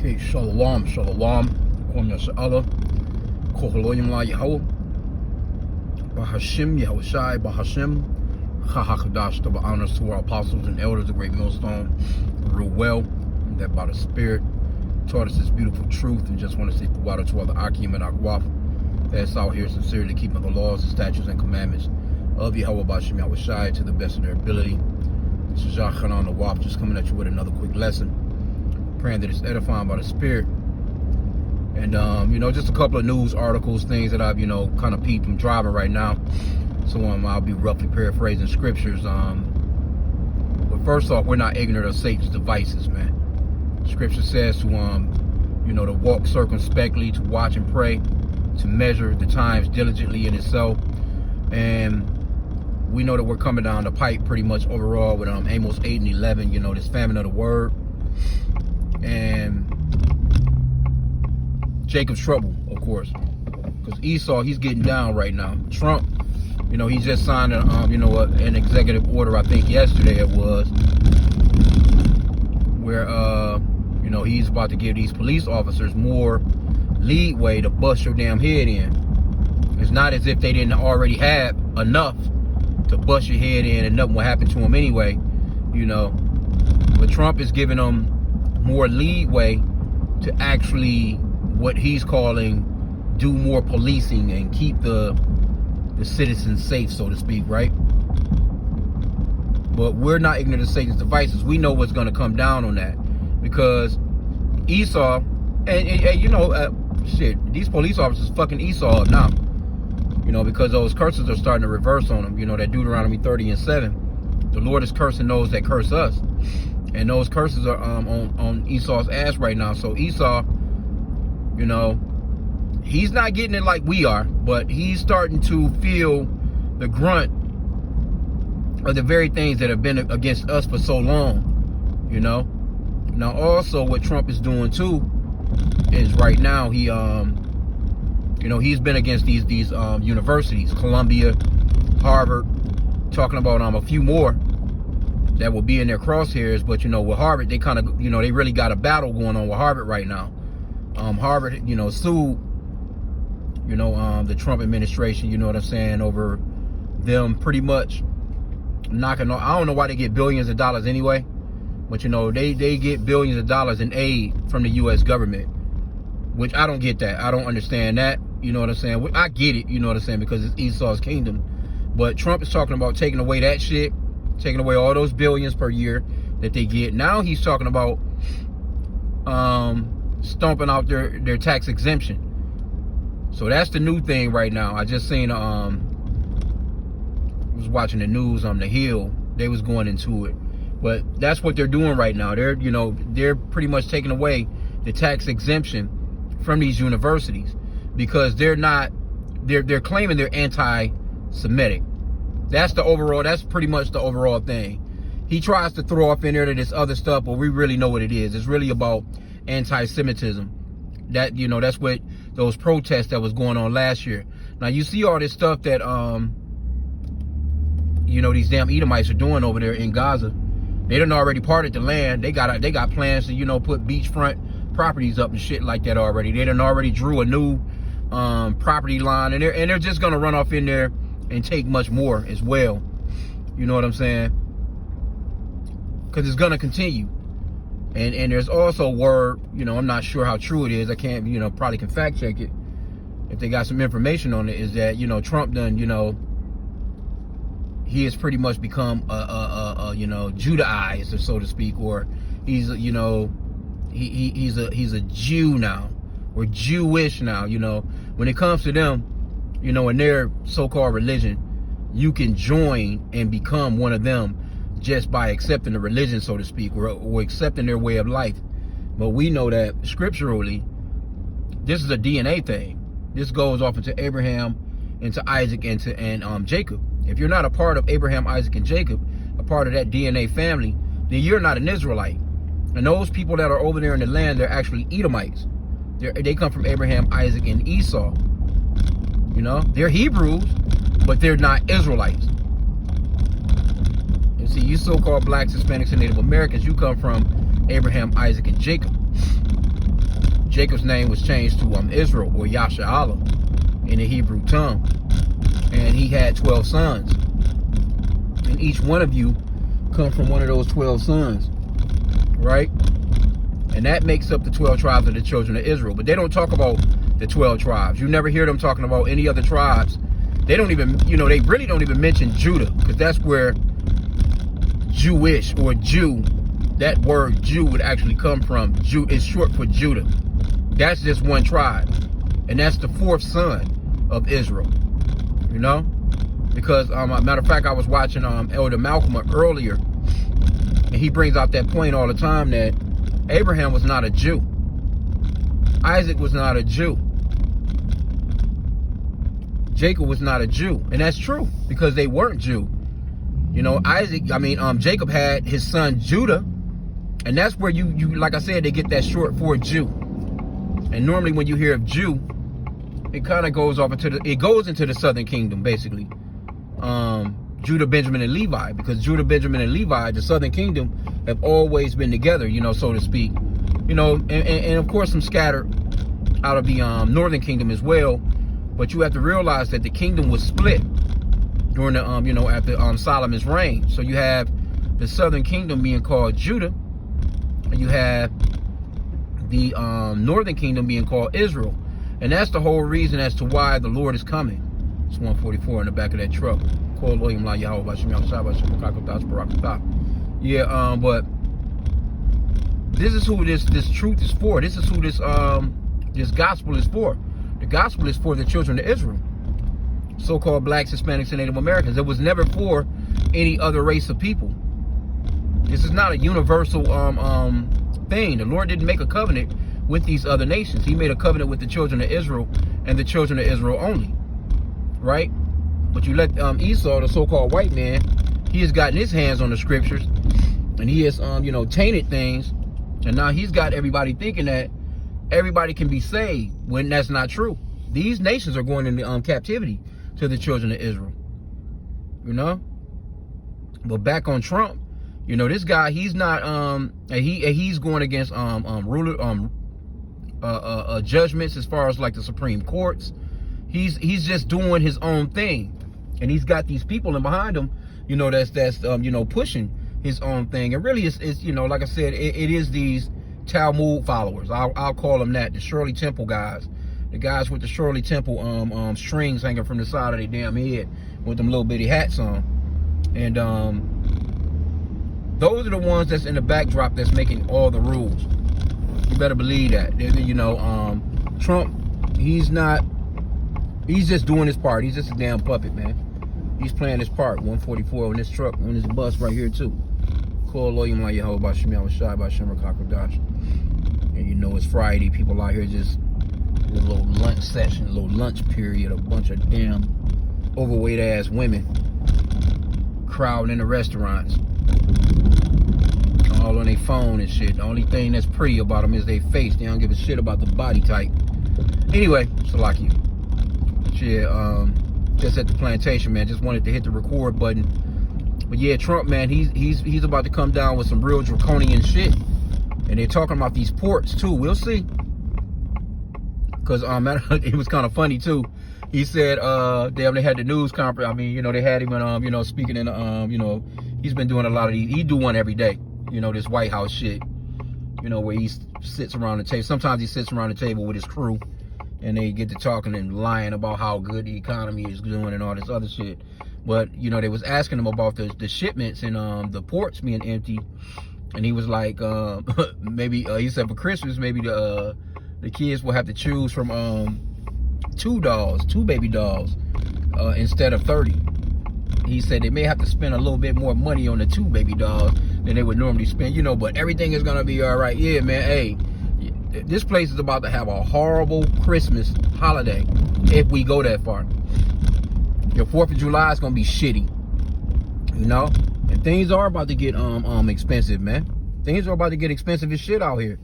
Okay, shalom, shalom. Kwam Yasha'Allah. Koholoyim la Yahweh. Bahashim, Yahushai, Bahashim. Chachakadash, double honors to our apostles and elders, the great millstone. Real well, that by the Spirit taught us this beautiful truth, and just want to say water to all the H.I.M and Akwaf that's out here sincerely keeping the laws, the statutes, and commandments of Yahweh Bahashim Yahushai to the best of their ability. This is Yachan the Waf, just coming at you with another quick lesson. Praying that it's edifying by the Spirit. And just a couple of news articles, things that I've kind of peeped. I'm driving right now, so I'll be roughly paraphrasing scriptures. But first off, we're not ignorant of Satan's devices, man. Scripture says to to walk circumspectly, to watch and pray, to measure the times diligently in itself. And we know that we're coming down the pipe pretty much overall with Amos 8 and 11. This famine of the word. And Jacob's trouble, of course, because Esau, he's getting down right now. Trump, he just signed an executive order, I think yesterday it was, where he's about to give these police officers more leeway to bust your damn head in. It's not as if they didn't already have enough to bust your head in and nothing will happen to them anyway, But Trump is giving them more leeway to actually, what he's calling, do more policing and keep the citizens safe, so to speak, right? But we're not ignorant of Satan's devices. We know what's going to come down on that, because Esau, shit, these police officers fucking Esau up now, because those curses are starting to reverse on them. That Deuteronomy 30 and 7, the Lord is cursing those that curse us. And those curses are on Esau's ass right now. So Esau, he's not getting it like we are, but he's starting to feel the grunt of the very things that have been against us for so long, Now also what Trump is doing too is right now he he's been against these universities, Columbia, Harvard, talking about a few more that will be in their crosshairs. But with Harvard, they kind of they really got a battle going on with Harvard right now. Harvard sued the Trump administration, what I'm saying, over them pretty much knocking off. I don't know why they get billions of dollars anyway, but they get billions of dollars in aid from the US government, which I don't get that. I don't understand that, what I'm saying. I get it, what I'm saying, because it's Esau's kingdom. But Trump is talking about taking away that shit, taking away all those billions per year that they get. Now he's talking about stomping out their tax exemption. So that's the new thing right now. I just seen was watching the news on the Hill. They was going into it. But that's what they're doing right now. They're pretty much taking away the tax exemption from these universities, because they're claiming they're anti-Semitic. That's pretty much the overall thing. He tries to throw off in there to this other stuff, but we really know what it is. It's really about anti-Semitism. That, that's what those protests that was going on last year. Now you see all this stuff that, these damn Edomites are doing over there in Gaza. They done already parted the land. They got plans to, put beachfront properties up and shit like that already. They done already drew a new property line, and they're just gonna run off in there and take much more as well. You know what I'm saying? Because it's gonna continue. And there's also word, I'm not sure how true it is. I can't, probably can fact check it if they got some information on it, is that, Trump done, he has pretty much become Judaized, so to speak, or he's he's a Jew now, or Jewish now. When it comes to them, in their so-called religion, you can join and become one of them just by accepting the religion, so to speak, or accepting their way of life. But we know that scripturally, this is a DNA thing. This goes off into Abraham, into Isaac, and Jacob. If you're not a part of Abraham, Isaac, and Jacob, a part of that DNA family, then you're not an Israelite. And those people that are over there in the land, they're actually Edomites. They come from Abraham, Isaac, and Esau. They're Hebrews, but they're not Israelites. And see, you so-called blacks, Hispanics, and Native Americans, you come from Abraham, Isaac, and Jacob. Jacob's name was changed to Israel, or Yasha'Allah in the Hebrew tongue. And he had 12 sons. And each one of you come from one of those 12 sons, right? And that makes up the 12 tribes of the children of Israel. But they don't talk about the 12 tribes. You never hear them talking about any other tribes. They don't even, they really don't even mention Judah, because that's where Jewish or Jew, that word Jew would actually come from. Jew is short for Judah. That's just one tribe. And that's the 4th son of Israel. Because matter of fact, I was watching Elder Malcolm earlier, and he brings out that point all the time that Abraham was not a Jew. Isaac was not a Jew. Jacob was not a Jew. And that's true, because they weren't Jew. Jacob had his son Judah, and that's where you like I said, they get that short for Jew. And normally when you hear of Jew, it kind of goes off into the southern kingdom, basically. Judah, Benjamin, and Levi, because Judah, Benjamin, and Levi, the southern kingdom, have always been together, so to speak. And of course some scattered out of the northern kingdom as well. But you have to realize that the kingdom was split during the after Solomon's reign. So you have the southern kingdom being called Judah, and you have the northern kingdom being called Israel. And that's the whole reason as to why the Lord is coming. It's 144 in the back of that truck. Yeah, but this is who this truth is for. This is who this gospel is for. The gospel is for the children of Israel, so-called blacks, Hispanics, and Native Americans. It was never for any other race of people. This is not a universal thing. The Lord didn't make a covenant with these other nations. He made a covenant with the children of Israel and the children of Israel only, right? But you let Esau, the so-called white man, he has gotten his hands on the scriptures, and he has tainted things, and now he's got everybody thinking that everybody can be saved, when that's not true. These nations are going into captivity to the children of Israel, But back on Trump, this guy, he's not he's going against judgments as far as like the Supreme Courts. He's just doing his own thing, and he's got these people in behind him, that's pushing his own thing. And really, it's like I said, it is these Talmud followers. I'll call them that. The Shirley Temple guys, the guys with the Shirley Temple strings hanging from the side of their damn head with them little bitty hats on, and those are the ones that's in the backdrop that's making all the rules. You better believe that. Trump, he's just doing his part. He's just a damn puppet, man. He's playing his part. 144 on this truck, on this bus right here too. And it's Friday. People out here just a little lunch session, a little lunch period. A bunch of damn overweight ass women crowding in the restaurants, all on their phone and shit. The only thing that's pretty about them is their face. They don't give a shit about the body type. Anyway, Salaki. Yeah, just at the plantation, man. Just wanted to hit the record button. But yeah, Trump, man, he's about to come down with some real draconian shit. And they're talking about these ports too. We'll see. Because it was kind of funny too. He said they had the news conference. They had him in, speaking in he's been doing a lot of these. He do one every day. This White House shit. Where he sits around the table. Sometimes he sits around the table with his crew, and they get to talking and lying about how good the economy is doing and all this other shit. But they was asking him about the shipments and the ports being empty, and he was like, maybe he said for Christmas maybe the kids will have to choose from two baby dolls instead of 30. He said they may have to spend a little bit more money on the 2 baby dolls than they would normally spend, but everything is gonna be all right. Yeah, man. Hey, this place is about to have a horrible Christmas holiday if we go that far. Your 4th of July is gonna be shitty, and things are about to get expensive, man. Things are about to get expensive as shit out here,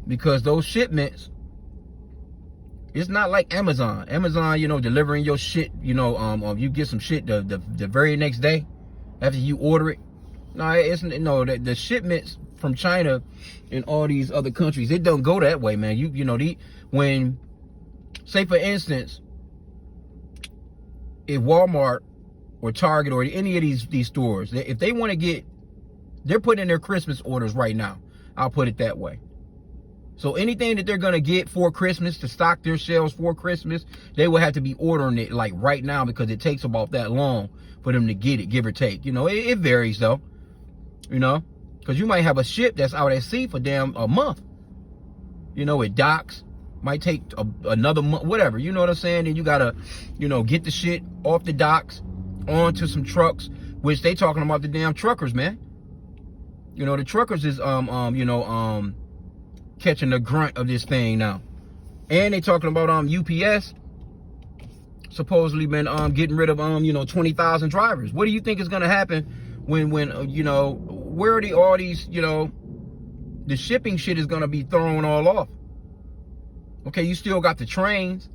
because those shipments, it's not like Amazon. Amazon, delivering your shit, you get some shit the very next day after you order it. No, the shipments from China and all these other countries. It don't go that way, man. You know, when, say for instance, if Walmart or Target or any of these stores, if they want to get, they're putting in their Christmas orders right now. I'll put it that way. So anything that they're going to get for Christmas, to stock their shelves for Christmas, they will have to be ordering it like right now, because it takes about that long for them to get it, give or take. You know, it varies though, you know, because you might have a ship that's out at sea for damn a month. You know, it docks, might take another month, whatever. You know what I'm saying? And you got to, you know, get the shit off the docks onto some trucks, which they talking about the damn truckers, man. You know, the truckers is, catching the grunt of this thing now. And they talking about UPS supposedly been getting rid of 20,000 drivers. What do you think is going to happen when where are all these, the shipping shit is going to be thrown all off? Okay, you still got the trains,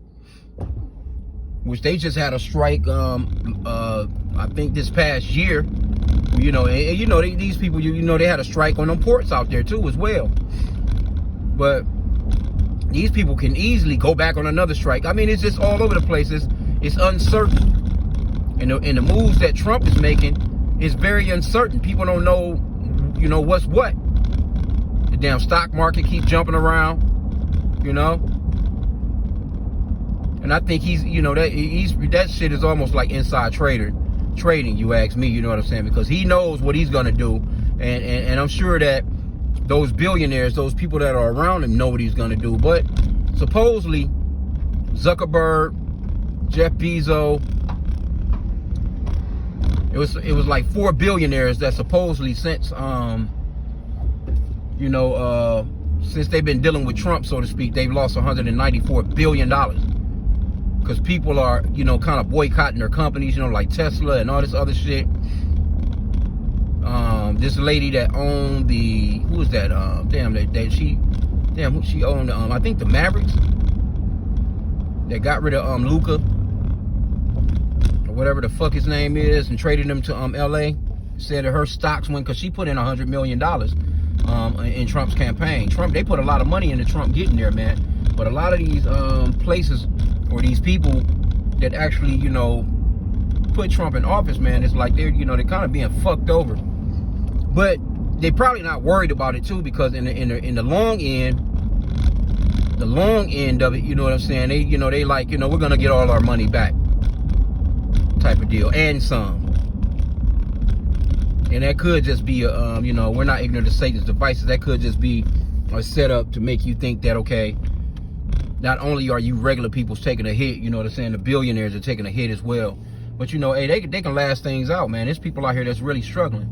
which they just had a strike I think this past year. These people, they had a strike on them ports out there too as well. But these people can easily go back on another strike. I mean, it's just all over the place. It's uncertain. And the moves that Trump is making is very uncertain. People don't know, what's what. The damn stock market keeps jumping around, And I think that shit is almost like inside trading, you ask me, you know what I'm saying? Because he knows what he's gonna do. And I'm sure that those billionaires, those people that are around him, know what he's gonna do. But supposedly, Zuckerberg, Jeff Bezos, it was like 4 billionaires that supposedly since since they've been dealing with Trump, so to speak, they've lost $194 billion. Because people are, kind of boycotting their companies, like Tesla and all this other shit. This lady that owned who was that? She owned, I think the Mavericks. That got rid of Luka, or whatever the fuck his name is, and traded him to LA. Said that her stocks went, because she put in $100 million in Trump's campaign. They put a lot of money into Trump getting there, man. But a lot of these places, or these people that actually, put Trump in office, man, it's like they're kind of being fucked over. But they're probably not worried about it too, because in the long end of it, you know what I'm saying? They like, we're gonna get all our money back, type of deal, and some. And that could just be we're not ignorant of Satan's devices. That could just be a setup to make you think that, okay, not only are you regular people taking a hit, you know what I'm saying, the billionaires are taking a hit as well. But hey, they can last things out, man. There's people out here that's really struggling.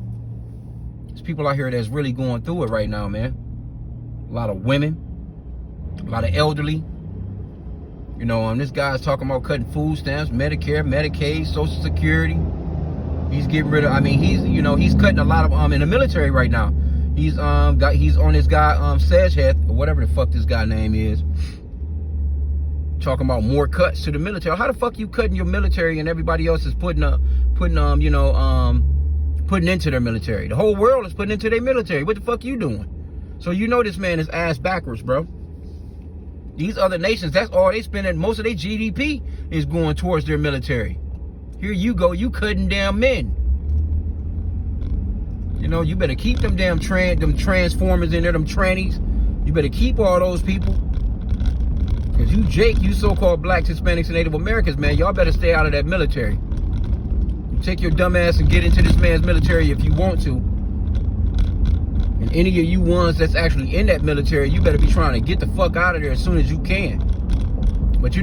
There's people out here that's really going through it right now, man. A lot of women, a lot of elderly. This guy's talking about cutting food stamps, Medicare, Medicaid, Social Security. He's getting rid of, he's cutting a lot of in the military right now. He's on this guy Sedghead, or whatever the fuck this guy name is. Talking about more cuts to the military. How the fuck you cutting your military and everybody else is putting into their military? The whole world is putting into their military. What the fuck you doing? So this man is ass backwards, bro. These other nations, that's all they spending. Most of their GDP is going towards their military. Here you go, you cutting damn men. You better keep them damn them transformers in there, them trannies. You better keep all those people. Because you so-called blacks, Hispanics, and Native Americans, man, y'all better stay out of that military. You take your dumb ass and get into this man's military if you want to. And any of you ones that's actually in that military, you better be trying to get the fuck out of there as soon as you can. But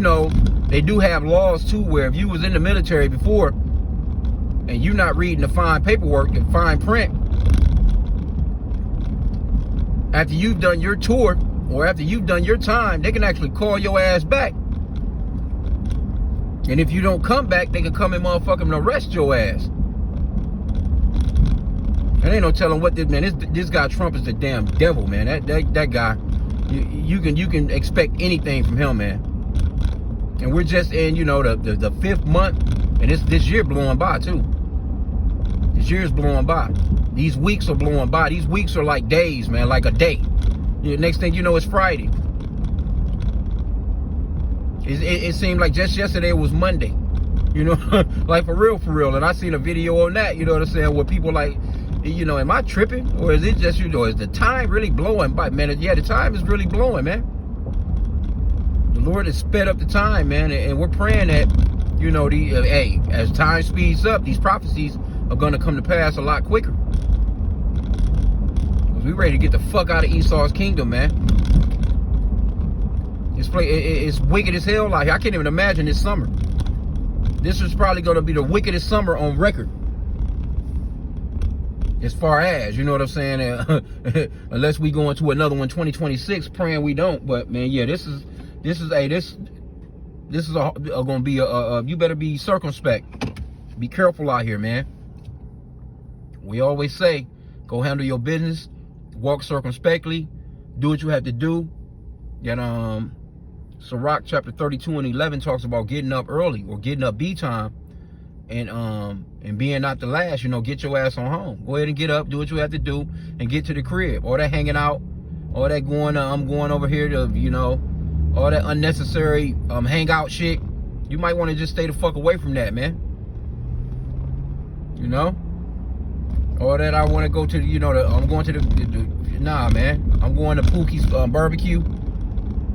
they do have laws too, where if you was in the military before and you not reading the fine paperwork, the fine print, after you've done your tour, or after you've done your time, they can actually call your ass back. And if you don't come back, they can come and motherfucking arrest your ass. And ain't no telling what this guy Trump is the damn devil, man. That guy, you can expect anything from him, man. And we're just in, the 5th month, and this year blowing by too. This year's blowing by. These weeks are blowing by. These weeks are like days, man, like a day. Next thing you know, it's Friday. It seemed like just yesterday was Monday. You know, like for real. And I seen a video on that, you know what I'm saying, where people like, you know, am I tripping? Or is it just, you know, is the time really blowing by, man? Yeah, the time is really blowing, man. The Lord has sped up the time, man, and we're praying that, you know, hey, as time speeds up, these prophecies are going to come to pass a lot quicker. Because we ready to get the fuck out of Esau's kingdom, man. It's wicked as hell out here. I can't even imagine this summer. This is probably going to be the wickedest summer on record. As far as, you know what I'm saying? Unless we go into another one, 2026, praying we don't. But man, yeah, this is going to be you better be circumspect. Be careful out here, man. We always say, go handle your business, walk circumspectly, do what you have to do. And Sirach chapter 32 and 11 talks about getting up early, or getting up B time, and being not the last. You know, get your ass on home. Go ahead and get up, do what you have to do, and get to the crib. All that hanging out, all that going, I'm going over here to, you know, all that unnecessary hangout shit. You might want to just stay the fuck away from that, man. You know, all that I want to go to, you know, I'm going to nah, man. I'm going to Pookie's barbecue.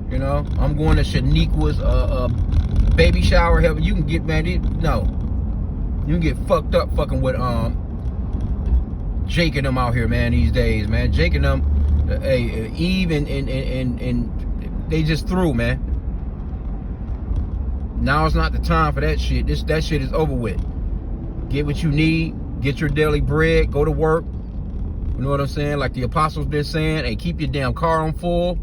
You know, I'm going to Shaniqua's baby shower. Hell, you can get, man, no. You can get fucked up fucking with Jake and them out here, man, these days, man. Jake and them, Eve and they just threw, man. Now it's not the time for that shit. That shit is over with. Get what you need. Get your daily bread. Go to work. You know what I'm saying? Like the apostles been saying, hey, keep your damn car on full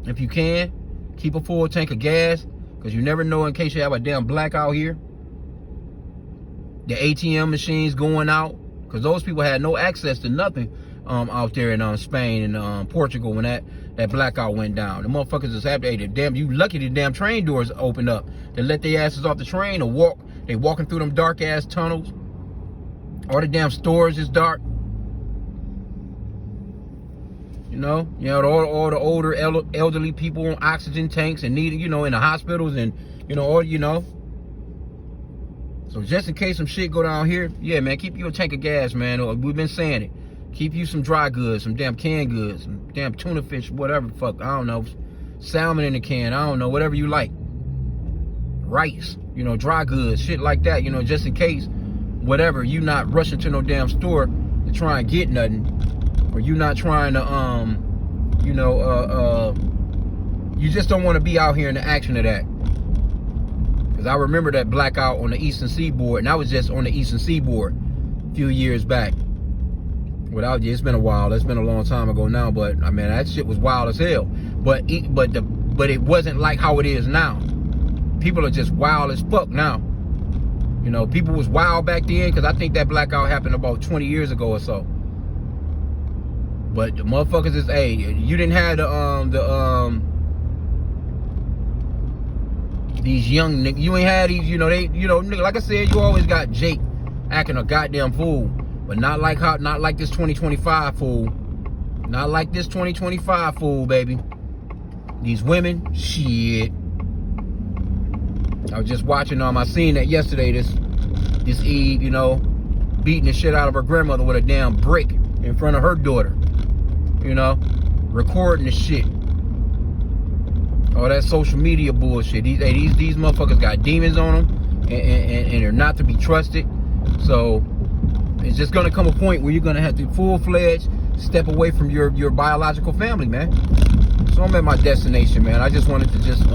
if you can. Keep a full tank of gas, because you never know in case you have a damn blackout here. The ATM machines going out, because those people had no access to nothing out there in Spain and Portugal when that blackout went down. The motherfuckers just have to, hey, you lucky the damn train doors opened up. They let their asses off the train or walk. They walking through them dark ass tunnels. All the damn stores is dark. You know, all the older elderly people on oxygen tanks and needing, you know, in the hospitals and, you know, all, you know. So just in case some shit go down here, yeah, man, keep you a tank of gas, man. We've been saying it. Keep you some dry goods, some damn canned goods, some damn tuna fish, whatever, fuck, I don't know. Salmon in a can, I don't know, whatever you like. Rice, you know, dry goods, shit like that, you know, just in case, whatever, you not rushing to no damn store to try and get nothing. Or you not trying to, you know, you just don't want to be out here in the action of that. Because I remember that blackout on the Eastern Seaboard, and I was just on the Eastern Seaboard a few years back. It's been a while. It's been a long time ago now, but I mean, that shit was wild as hell. But it wasn't like how it is now. People are just wild as fuck now. You know, people was wild back then, because I think that blackout happened about 20 years ago or so. But the motherfuckers is, hey, you didn't have these young niggas, you ain't had these, you know, like I said, you always got Jake acting a goddamn fool, but not like this 2025 fool. Not like this 2025 fool, baby. These women, shit. I was just watching I seen that yesterday, this Eve, you know, beating the shit out of her grandmother with a damn brick in front of her daughter. You know, recording the shit. All that social media bullshit. These motherfuckers got demons on them, and they're not to be trusted. So it's just gonna come a point where you're gonna have to full-fledged step away from your biological family, man. So I'm at my destination, man. I just wanted to just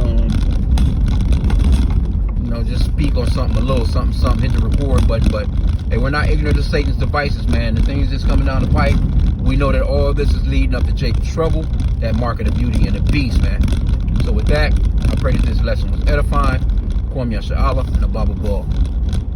you know, just speak on something, a little something, hit the record button. But hey, we're not ignorant of Satan's devices, man. The things that's coming down the pipe. We know that all of this is leading up to Jacob's trouble, that mark of the beauty and the beast, man. So with that, I pray that this lesson was edifying. Kwam Yasha Allah and the Bible Ball.